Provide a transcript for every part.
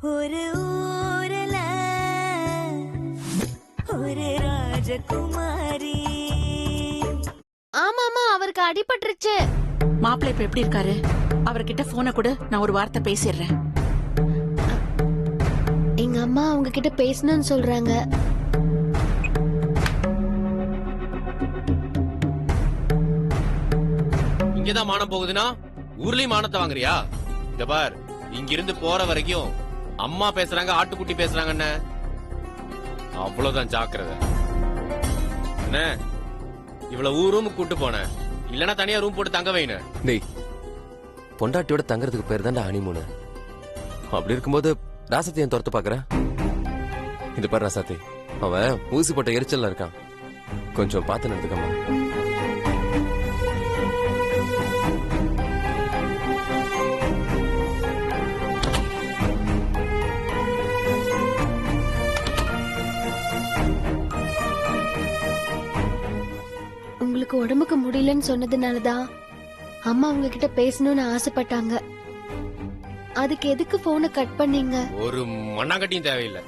ஒரு ஊரல ஒரு ராஜகுமாரி. ஆமாமா, அவருக்கு அடிபட்டுருச்சு. மாப்பிள்ளை இப்ப எப்படி இருக்காரு? அவர்கிட்ட போனை கூட நான் ஒரு வார்த்தை பேசிடுறேன். எங்க அம்மா அவங்க கிட்ட பேசணும்னு சொல்றாங்க. இங்கதான் மானம் போகுதுன்னா ஊர்லயும் மானத்தை வாங்குறியா? இந்த பார், இங்கிருந்து போற வரைக்கும் அம்மா பேசுறாங்க, ஆட்டுக்குட்டி பேசுறாங்கன்னு அவ்வளவுதான் ஜாக்கிரதை. என்ன இவ்வளவு ரூமுக்கு கூட்டு போன, இல்லன்னா தனியா ரூம் போட்டு தங்க வைன. டேய், பொண்டாட்டியோட தங்கறதுக்கு பேர் தான்டா ஹனிமூன். அப்படி இருக்கும்போது ராசத்தை ஏன் துரத்து பாக்குற? இது பாரு ராசாத்தி, அவன் ஊசி போட்ட எரிச்சல்ல இருக்கான். கொஞ்சம் பார்த்து நடந்துக்கம்மா. உங்களுக்கு உடம்புக்கு முடியலன்னு சொன்னதுனாலதான் அம்மா அவங்க கிட்ட பேசணும்னு ஆசைப்பட்டாங்க. அதுக்கு எதுக்கு போனை கட் பண்ணீங்க? ஒரு மண்ணாங்கட்டியும் தேவையில்லை.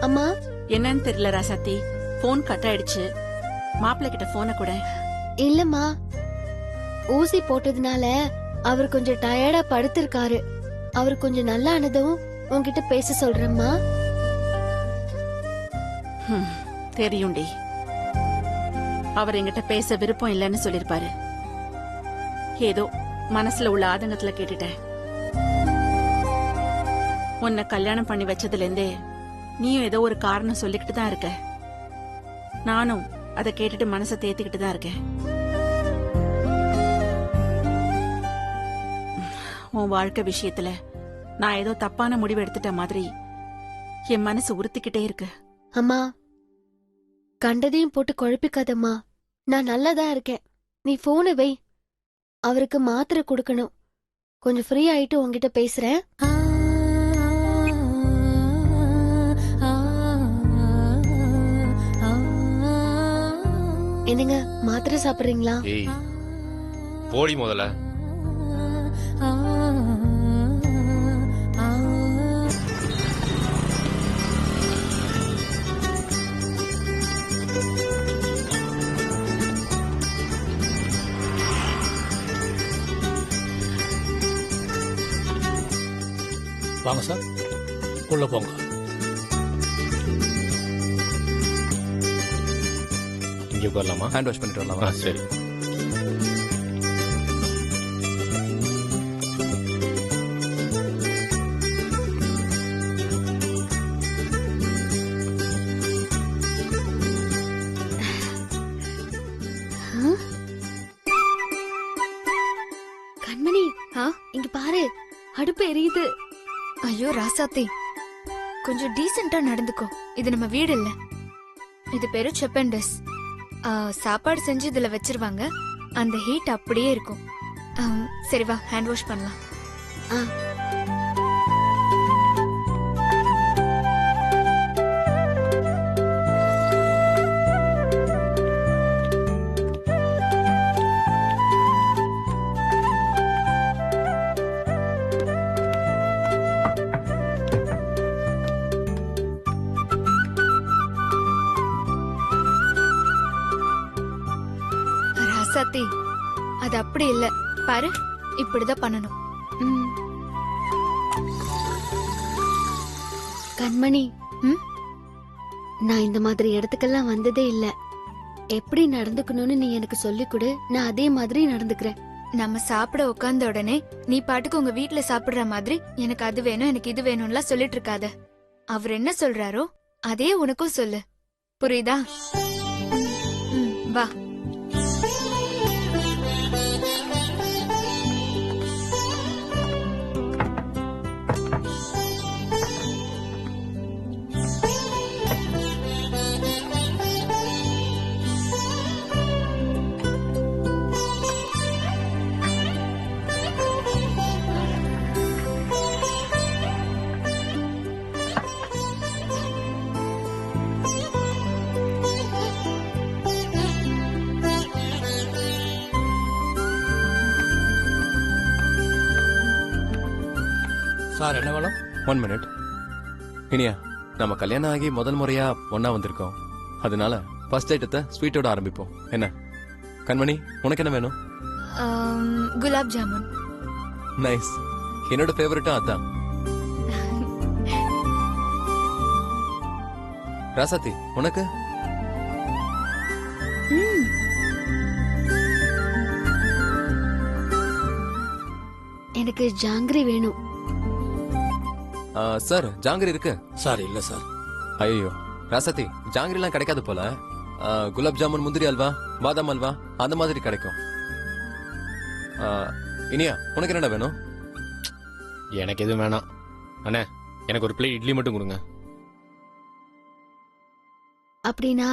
அம்மா, என்னன்னு தெரியல ராசாத்தி, போன் கட் ஆயிடுச்சு. மாப்பிள்ளை கிட்ட போனை கூட. இல்லம்மா, ஊசி போட்டதுனால அவர் கொஞ்சம் டயர்டா படுத்திருக்காரு. அவர் கொஞ்சம் நல்லா ஆனதும் உன்கிட்ட பேச சொல்றேம்மா. தெரியும்டி, அவர் என்கிட்ட பேச விருப்பம் இல்லைன்னு சொல்லிருப்பாரு. ஏதோ மனசுல உள்ள ஆதங்கத்துல கேட்டுட்டேன். உன்னை கல்யாணம் பண்ணி வச்சதுல இருந்தே நீயும் ஏதோ ஒரு காரணம் சொல்லிக்கிட்டு தான் இருக்க. நானும் அதை கேட்டுட்டு மனசை தேத்திக்கிட்டு தான் இருக்கேன். உன் வாழ்க்கை விஷயத்துல நான் ஏதோ தப்பான முடிவு எடுத்துட்ட மாதிரி என் மனசு உறுத்திக்கிட்டே இருக்கு. அம்மா, கண்டதையும் போட்டு குழப்பிக்காதம்மா. நான் நல்லாதான் இருக்கேன். நீ போனை வை. அவருக்கு மாத்திரை கொடுக்கணும். கொஞ்சம் ஃப்ரீ ஆயிட்டு உங்ககிட்ட பேசுறேன். என்னங்க, மாத்திரை சாப்பிடுறீங்களா? ஏய், போடி முதல்ல. வாங்க சார், உள்ள போங்க. இங்க போடலாமா? ஹேண்ட் வாஷ் பண்ணிட்டு வரலாமா? சரி. கண்மணி, இங்க பாரு, அடுப்பு எரியுது. ஐயோ ராசாத்தி, கொஞ்சம் டீசென்ட்டா நடந்துக்கோ. இது நம்ம வீடு இல்ல. இது பேரு செப்பண்டஸ். சாப்பாடு செஞ்சு இதுல வச்சிருவாங்க. அந்த ஹீட் அப்படியே இருக்கும். சரி வா, ஹேண்ட் வாஷ் பண்ணலாம். ராசாத்தி, அது அப்படி இல்ல பாரு, இப்படிதான் பண்ணணும். கண்மணி, நான் இந்த மாதிரி இடத்துக்கெல்லாம் வந்ததே இல்ல. எப்படி நடந்துக்கணும்னு நீ எனக்கு சொல்லிக் கொடு, நான் அதே மாதிரி நடந்துக்கிறேன். நம்ம சாப்பிட உட்கார்ந்த உடனே நீ பாட்டுக்கு உங்க வீட்ல சாப்பிடுற மாதிரி எனக்கு அது வேணும் எனக்கு இது வேணும்லாம் சொல்லிட்டு இருக்காத. அவர் என்ன சொல்றாரோ அதே உனக்கும் சொல்லு, புரியுதா? வா. சார் என்ன வேணும்? 1 மினிட். இனியா, நம்ம கல்யாணம் ஆகி முதல் முறையா ஒண்ணா வந்திருக்கோம். அதனால ஃபர்ஸ்ட் ஐட்டத்தை ஸ்வீட்டோட ஆரம்பிப்போம். என்ன கண்மணி, உனக்கு என்ன வேணும்? குலாப் ஜாமுன். நைஸ். என்னோட ஃபேவரட்டும் அதான். ராசாத்தி, உனக்கு? எனக்கு ஜாங்கிரி வேணும். சார், ஜாங்கிரி இருக்கு. சார் இல்ல சார். ஐயோ ராசாத்தி, ஜாங்கிரிலாம் கிடைக்காது போல. குலாப் ஜாமுன், முந்திரி அல்வா, பாதாம் அல்வா அந்த மாதிரி கிடைக்கும். இனியா, உனக்கு என்னடா வேணும்? எனக்கு எதுவும் வேணாம் அண்ணே. எனக்கு ஒரு பிளேட் இட்லி மட்டும் கொடுங்க. அப்படின்னா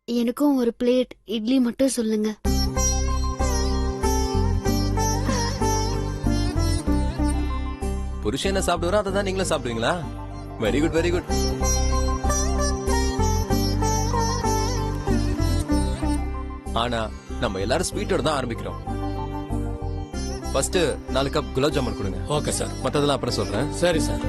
எனக்கும் ஒரு பிளேட் இட்லி மட்டும் சொல்லுங்க. புருஷன் என்ன சாப்பிடுறோம் அதை தான் நீங்களும் சாப்பிடுவீங்களா? Very good, very good. ஆனா நம்ம எல்லாரும் ஸ்வீட்டோட தான் ஆரம்பிக்கிறோம். ஃபர்ஸ்ட் 4 கப் குலாப் ஜாமுன் கொடுங்க. Okay sir. மத்ததெல்லாம் அப்புறம் சொல்றேன். சரி சார்.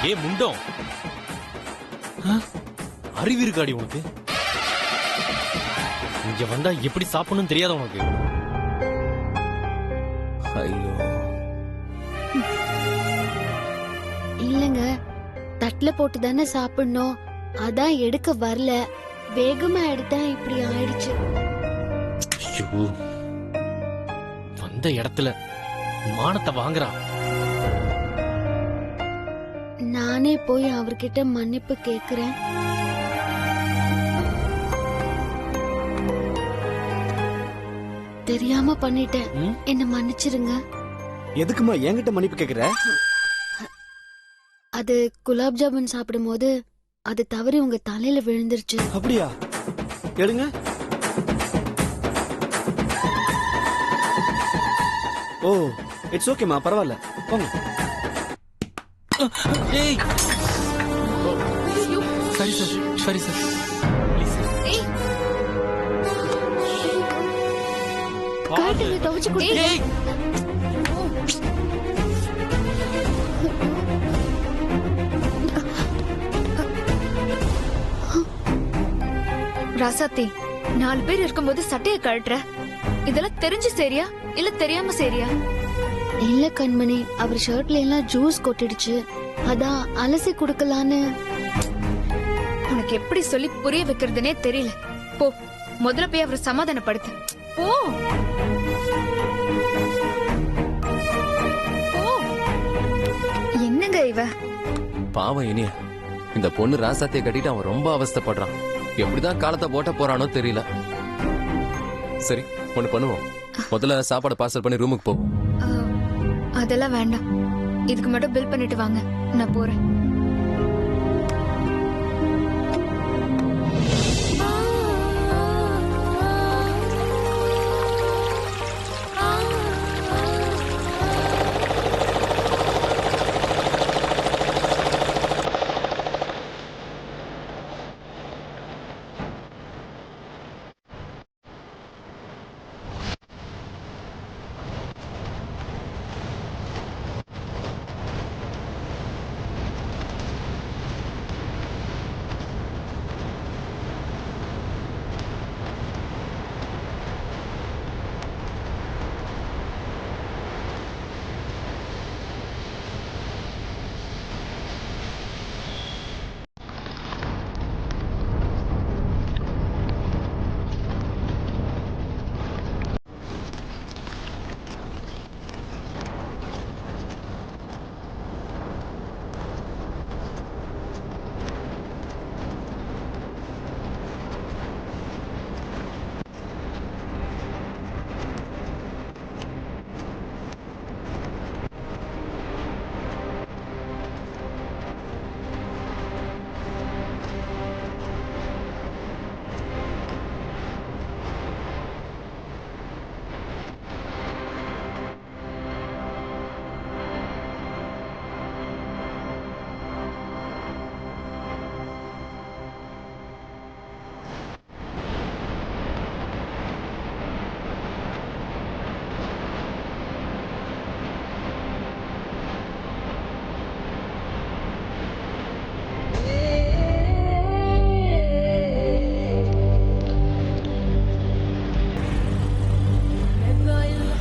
ஏ முண்டம், அறிவு இருக்காடி உனக்கு? இங்க வந்தா எப்படி சாப்பிடணும் தெரியாத உனக்கு? ஐயோ, இல்லங்க, தட்டுல போட்டு தானே சாப்பிடணும். அதான் எடுக்க வரல. வேகமா எடுத்தா இப்படி ஆயிடுச்சு. ஐயோ, வந்த இடத்துல மானத்தை வாங்குறா. நானே போய் அவர்கிட்ட மன்னிப்பு கேக்குறேன். தெரியாம பண்ணிட்டேன், என்ன மன்னிச்சிருங்க. எதுக்குமா என்கிட்ட மன்னிப்பு கேக்குற? அது குலாப் ஜாமுன் சாப்பிடும் போது அது தவறி உங்க தலையில விழுந்துருச்சு. அப்படியா? எடுங்க. ஓ, இட்ஸ் ஓகேமா, பரவாயில்ல, போங்க. ஏய், சரி சார், சரி சார், ப்ளீஸ். காட்டுங்க, துவைச்சு கொடுங்க. ஏய், ராசாத்தி, 4 பேர் இருக்கும்போது சட்டையை கழட்டுற. இதெல்லாம் தெரிஞ்சு சரியா இல்ல தெரியாம சரியா? இல்ல கண்மணி, அவர் ஷர்ட்ல எல்லாம் ஜூஸ் கொட்டிடுச்சு. அதான் அலசி குடுக்கலான்னு. உனக்கு எப்படி சொல்லி புரிய வைக்கிறதுனே தெரியல. போ, முதல்ல போய் அவரை சமாதானப்படுத்து. போ போ. என்னங்க இவ? பாவம் இனியா, இந்த பொண்ணு ராசாத்தியை கட்டிட்டு அவன் ரொம்ப அவஸ்தைப்படுறான். எப்படிதான் காலத்தை போட்ட போறானோ தெரியல. சரி, ஒண்ணு பண்ணுவோம். முதல்ல சாப்பாடு பார்சல் பண்ணி ரூமுக்கு போவோம். அதெல்லாம் வேண்டாம். இதுக்கு மட்டும் பில் பண்ணிட்டு வாங்க, நான் போறேன்.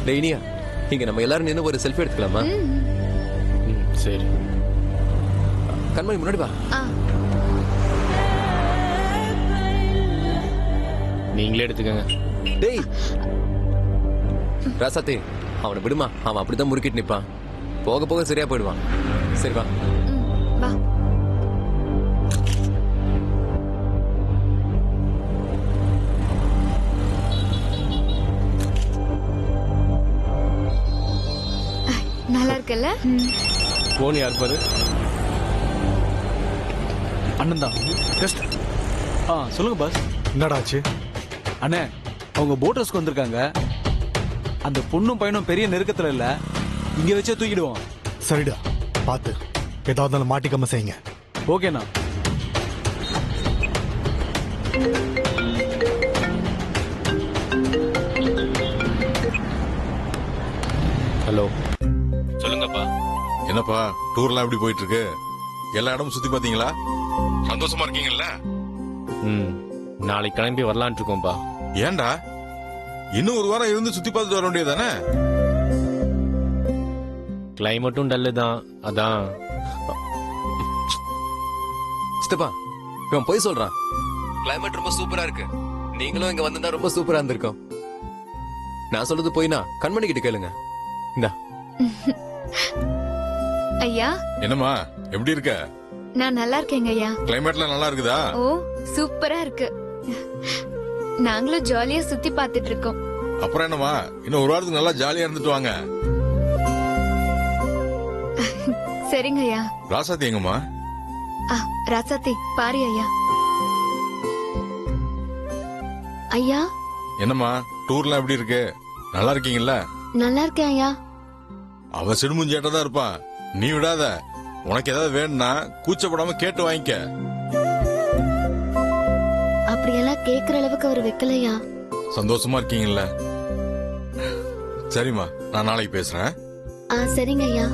டெய்னியா, இங்க நம்ம எல்லாரும் நின்று ஒரு செல்ஃபி எடுத்துக்கலாமா? சரி. கண்மணி முன்னாடி வா. நீங்களே எடுத்துக்கங்க. டேய் ராசாத்தி, அவனை விடுமா, அவன் அப்படிதான் முறுக்கிட்டு நிப்பான். போக போக சரியா போயிடுவான். சரி வா. வா. நல்லா இருக்குல்ல? போன் யார் பாரு? அண்ணன் தான். சொல்லுங்க பாஸ். என்னடா ஆச்சு? அண்ணே, அவங்க போட்டர்ஸ்க்கு வந்திருக்காங்க. அந்த பொண்ணும் பையனும் பெரிய நெருக்கத்துல இல்ல, இங்க வச்சே தூக்கிடுவோம். சரிடா, பாத்து ஏதாவது மாட்டிக்காம செய்யுங்க. ஓகேண்ணா. ஹலோ, சொல்லுங்கப்பா. என்னப்பா டூர்லாம் எப்படி போயிட்டு இருக்கு? எல்லா இடமும் சுத்தி பாத்தீங்களா? சந்தோஷமா இருக்கீங்கல்ல? நாளைக்கு கிளம்பி வரலான் இருக்கோம்பா. ஏன்டா, இன்னும் ஒரு வாரம் இருந்து சுத்தி பார்த்துட்டு வர வேண்டியதானே? கிளைமேட்டும் டல்லு தான், அதான். சித்தப்பா, இவன் போய் சொல்றான். கிளைமேட் ரொம்ப சூப்பரா இருக்கு, நீங்களும் இங்க வந்திருந்தா ரொம்ப சூப்பரா இருந்திருக்கும். நான் சொல்றது போயினா கண்மணி கிட்ட கேளுங்க. இந்தா. ஐயா. என்னம்மா, எப்படி இருக்க? நான் நல்லா இருக்கேங்க ஐயா. கிளைமேட்லாம் நல்லா இருக்குதா? ஓ, சூப்பரா இருக்கு. நாங்களும் ஜாலியா சுத்தி பார்த்துட்டு இருக்கோம். அப்புறம் என்னம்மா, இன்னும் ஒரு வாரத்துக்கு நல்லா ஜாலியா இருந்துட்டு வாங்க. சரிங்க ஐயா. ராசாத்தி எங்கம்மா? ராசாத்தி பாரு ஐயா. ஐயா. என்னம்மா, டூர்லாம் எப்படி இருக்கு? நல்லா இருக்கீங்கல்ல? நல்லா இருக்கேன் ஐயா. அவன் சிடுமுஞ்சேட்டதான் இருப்பான், நீ விடாத. உனக்கு ஏதாவது வேணும்னா கூச்சப்படாம கேட்டு வாங்கிக்க. அப்படியெல்லாம் கேக்குற அளவுக்கு அவர் வைக்கலையா? சந்தோஷமா இருக்கீங்கல்ல? சரிம்மா, நான் நாளைக்கு பேசுறேன். சரிங்க ஐயா.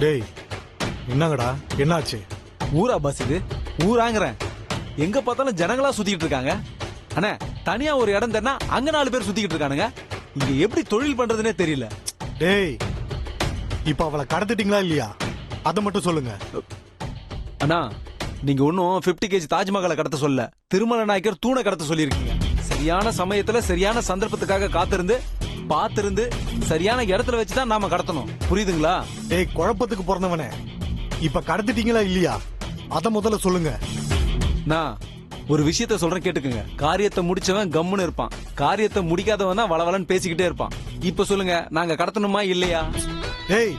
டேய், என்னங்கடா, என்னாச்சு? ஊரா பஸ் இது? ஊராங்கிறேன். எங்க பார்த்தாலும் ஜனங்களா சுத்திட்டு இருக்காங்க. அண்ணே, தனியா ஒரு இடம் தேடினா அங்க 4 பேர் சுத்திக்கிட்டு இருக்கானுங்க. இங்க எப்படி தொழில் பண்றதுன்னே தெரியல. டேய், இப்ப அவளை கடத்திட்டீங்களா இல்லையா? அதை மட்டும் சொல்லுங்க. அண்ணா நீங்க ஒன்னும் 50 கேஜி தாஜ்மஹாலை கடத்த சொல்ல, திருமல நாயக்கர் தூணை கடத்த சொல்லியிருக்கீங்க. சரியான சமயத்துல சரியான சந்தர்ப்பத்துக்காக காத்திருந்து பார்த்திருந்து சரியான இடத்துல வச்சுதான் நாம கடத்தணும். புரியுதுங்களா? டேய் குழப்பத்துக்கு பிறந்தவனே, இப்ப கடத்திட்டீங்களா இல்லையா அத முதல்ல சொல்லுங்க. நான் ஒரு விஷயத்த சொல்றேன் கேட்டுக்குங்க. காரியத்தை முடிச்சவன் கம்முன்னு இருப்பான், காரியத்தை முடிக்காதவன் தான் வளவலன்னு பேசிக்கிட்டே இருப்பான். இப்ப சொல்லுங்க, நாங்க கடத்தணுமா இல்லையா? டேய்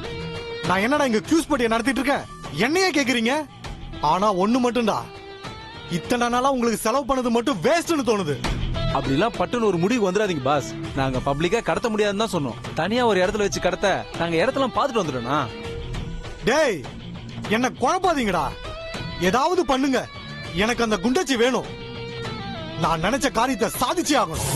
நான் என்னடா இங்க கியூஸ் போட்டியை நடத்திட்டு இருக்கேன், என்னையே கேக்குறீங்க? ஆனா ஒண்ணு மட்டும்டா, இத்தனை நாளா உங்களுக்கு செலவு பண்ணது மட்டும் வேஸ்ட்னு தோணுது. அப்படிலாம் பட்டுன்னு ஒரு முடிவு வந்துடாதீங்க பாஸ். நாங்க பப்ளிக்கா கடத்த முடியாதுன்னு தான் சொன்னோம். தனியா ஒரு இடத்துல வச்சு கடத்த நாங்க இடத்தெல்லாம் பார்த்துட்டு வந்துட்டோம்னா. டேய் என்ன குழப்பாதீங்கடா, ஏதாவது பண்ணுங்க. எனக்கு அந்த குண்டச்சி வேணும். நான் நினைச்ச காரியத்தை சாதிச்சே ஆகணும்.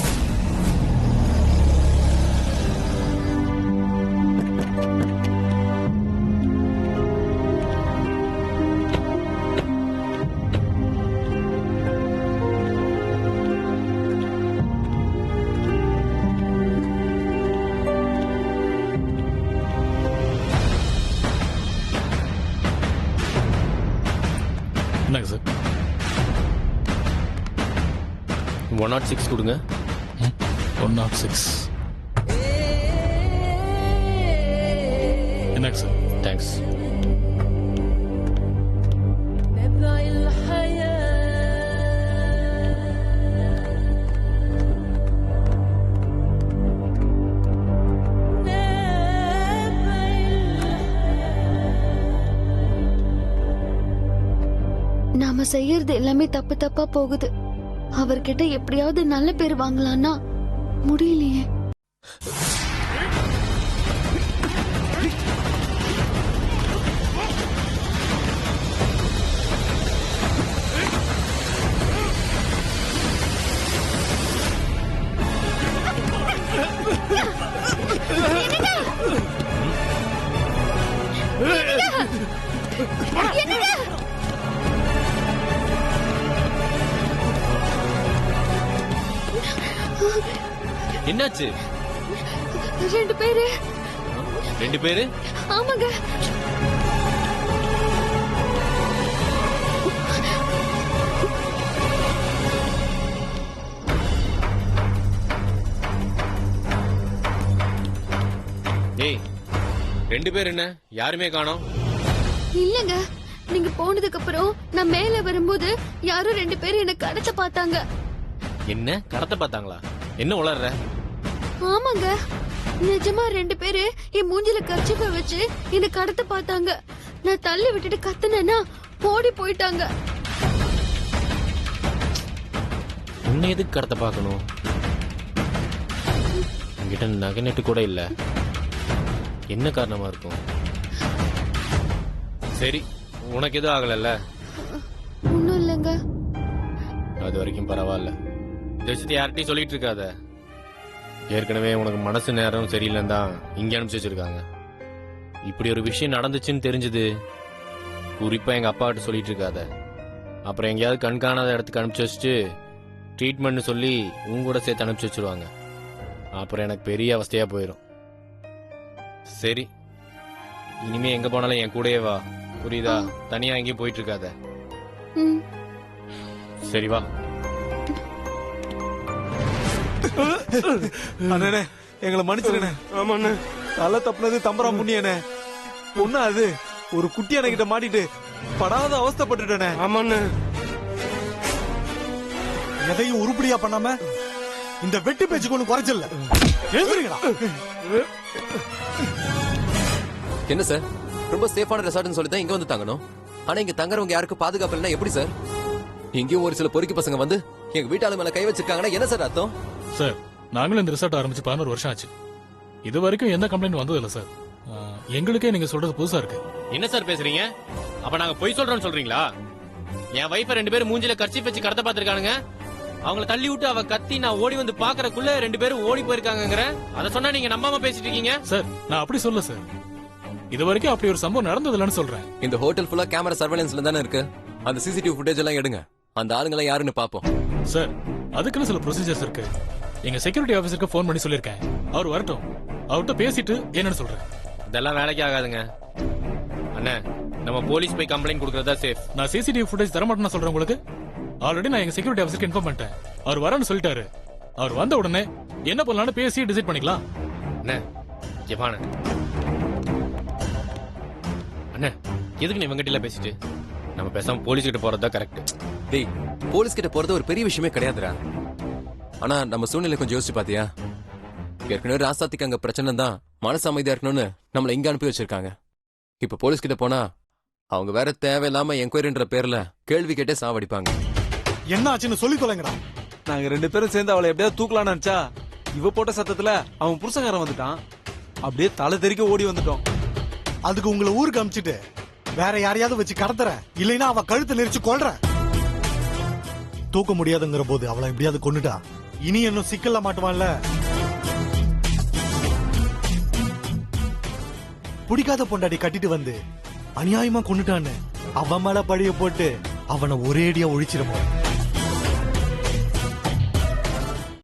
என்னங்க சார்? 106 கொடுங்க. 106. என்னங்க சார்? தேங்க்ஸ். நாம செய்யறது எல்லாமே தப்பு தப்பா போகுது. அவர்கிட்ட எப்படியாவது நல்ல பேர் வாங்கலாம்னா முடியலையே. என்னாச்சு? 2 பேரு. 2 பேரு? ஆமாங்க. ஏய் 2 பேர் என்ன? யாருமே காணோம். இல்லங்க, நீங்க போனதுக்கு அப்புறம் நான் மேல வரும்போது யாரோ 2 பேர் என்ன கடத்த பார்த்தாங்க. என்ன கடத்த பார்த்தாங்களா? என்ன உளறற? ஆமாங்க, நிஜமா 2 பேரு என் மூஞ்சில கர்ச்சிப்ப வச்சு என்ன கடத்த பார்த்தாங்க. நான் தள்ளி விட்டுட்டு கத்துனேன்னா ஓடி போயிட்டாங்க. உன்னை எதுக்கு கடத்த பார்க்கணும்? உன்கிட்ட நகை நட்டு கூட இல்ல. என்ன காரணமா இருக்கும்? சரி, உனக்கு எதுவும் ஆகலல்ல? ஒண்ணும் இல்லங்க. அது வரைக்கும் பரவாயில்ல. இந்த விஷயத்தை யார்கிட்டயும் சொல்லிட்டு இருக்காத. ஏற்கனவே உனக்கு மனசு நேரம் சரியில்லைன்னு தான் இங்க அனுப்பிச்சு வச்சிருக்காங்க. இப்படி ஒரு விஷயம் நடந்துச்சுன்னு தெரிஞ்சது குறிப்பா எங்க அப்பா கிட்ட சொல்லிட்டு இருக்காத. அப்புறம் எங்கேயாவது கண்காணாத இடத்துக்கு அனுப்பிச்சு வச்சுட்டு ட்ரீட்மெண்ட் சொல்லி உங்க கூட சேர்த்து அனுப்பிச்சு வச்சிருவாங்க. அப்புறம் எனக்கு பெரிய அவஸ்தையா போயிடும். சரி, இனிமே எங்க போனாலும் என் கூடயே வா, புரியுதா? தனியா எங்கேயும் போயிட்டு இருக்காத. சரி வா. அண்ணே எங்களை மன்னிச்சிருண்ணே. ஆமாண்ணே. தலை தப்புனது தம்பரம் புண்ணியனே. பொண்ணு அது ஒரு குட்டி அணைகிட்ட மாட்டிட்டு படாத அவஸ்தைப்பட்டுட்டேனே. ஆமாண்ணே. எதையும் உருப்படியா பண்ணாம இந்த வெட்டி பேச்சுக்கு ஒண்ணு குறைச்சல. எழுதுறீங்களா? என்ன சார், ரொம்ப சேஃபான ரெசார்ட்னு சொல்லி தான் இங்க வந்து தங்கணும். ஆனா இங்க தங்குறவங்க யாருக்கும் பாதுகாப்பு இல்லைன்னா எப்படி சார்? இங்கேயும் ஒரு சில பொறுக்கி பசங்க வந்து எங்க வீட்டாளு மேல கை வச்சிருக்காங்கன்னா என்ன சார் அர்த்தம்? சார், நாங்களும் இந்த ரிசார்ட் ஆரம்பிச்சு 11 வருஷம் ஆச்சு. இது வரைக்கும் எந்த கம்ப்ளைண்ட் வந்தது இல்ல சார். எங்களுக்கே நீங்க சொல்றது புதுசா இருக்கு. என்ன சார் பேசுறீங்க? அப்ப நாங்க பொய் சொல்றோம்னு சொல்றீங்களா? என் வைஃபை 2 பேரும் மூஞ்சில கர்ச்சி வச்சு கடத்த பாத்துருக்கானுங்க. அவங்கள தள்ளி விட்டு அவ கத்தி நான் ஓடி வந்து பாக்குறக்குள்ள 2 பேரும் ஓடி போயிருக்காங்க. அத சொன்னா நீங்க நம்பாம பேசிட்டு இருக்கீங்க. சார், நான் அப்படி சொல்ல சார். இது வரைக்கும் அப்படி ஒரு சம்பவம் நடந்தது இல்லைன்னு சொல்றேன். இந்த ஹோட்டல் ஃபுல்லா கேமரா சர்வேலன்ஸ்ல தானே இருக்கு. அந்த சிசிடிவி ஃபுட்டேஜ் எல்லாம் எடுங்க, அந்த ஆளுங்களை யாருன்னு பாப்போம். சார், அதுக்குன்னு சில ப்ரொசீஜர்ஸ் இருக்கு. எங்க செக்யூரிட்டி ஆபீசருக்கு ஃபோன் பண்ணி சொல்லிருக்கேன். அவர் வரட்டும், அவர்கிட்ட பேசிட்டு என்னன்னு சொல்றேன். இதெல்லாம் வேலைக்கு ஆகாதுங்க. அண்ணே, நம்ம போலீஸ் போய் கம்ப்ளைண்ட் கொடுக்கறதா சேஃப். நான் சிசிடிவி ஃபுட்டேஜ் தர மாட்டேன்னு சொல்றேன் உங்களுக்கு. ஆல்ரெடி நான் எங்க செக்யூரிட்டி ஆஃபீஸருக்கு இன்ஃபார்ம் பண்ணிட்டேன். அவர் வரேன்னு சொல்லிட்டாரு. அவர் வந்த உடனே என்ன பண்ணலாம்னு பேசி டிசைட் பண்ணிக்கலாம். அண்ணே ஜெபான அண்ணே, எதுக்கு நீ இவங்கிட்ட பேசிட்டு நம்ம பேசாம போலீஸ் கிட்ட போறதா கரெக்ட். டேய், போலீஸ் கிட்ட போறது ஒரு பெரிய விஷயமே கிடையாதுடா. ஆனா நம்ம சூழ்நிலை கொஞ்சம் யோசிச்சு பாத்தியா? ஏற்கனவே ராசாத்திக்கு அங்க பிரச்சனை தான், மனசு அமைதியா இருக்கணும்னு நம்மள இங்க அனுப்பி வச்சிருக்காங்க. இப்ப போலீஸ் கிட்ட போனா அவங்க வேற தேவையில்லாம என்கொயரின்ற பேர்ல கேள்வி கேட்டே சாவடிப்பாங்க. என்ன ஆச்சுன்னு சொல்லி தொலைங்கடா. நாங்க 2 பேரும் சேர்ந்து அவளை எப்படியாவது தூக்கலாம்னு நினைச்சா இவ போட்ட சத்தத்துல அவன் புருஷங்காரன் வந்துட்டான். அப்படியே தலை தெறிக்க ஓடி வந்துட்டோம். அதுக்கு உங்களை ஊருக்கு அமிச்சிட்டு வேற யாரையாவது வச்சு கடத்துறேன், இல்லைன்னா அவ கழுத்தை நெரிச்சு கொல்றேன். தூக்க முடியாதுங்கிற போது அவளை எப்படியாவது கொன்னுட்டா இனி இன்னும் சிக்கல்ல மாட்டுவான்ல. பிடிக்காத பொண்டாட்டி கட்டிட்டு வந்து அநியாயமா கொன்னுட்டான்னு அவன் மேல பழிய போட்டு அவனை ஒரேடியா ஒழிச்சிருப்போம்.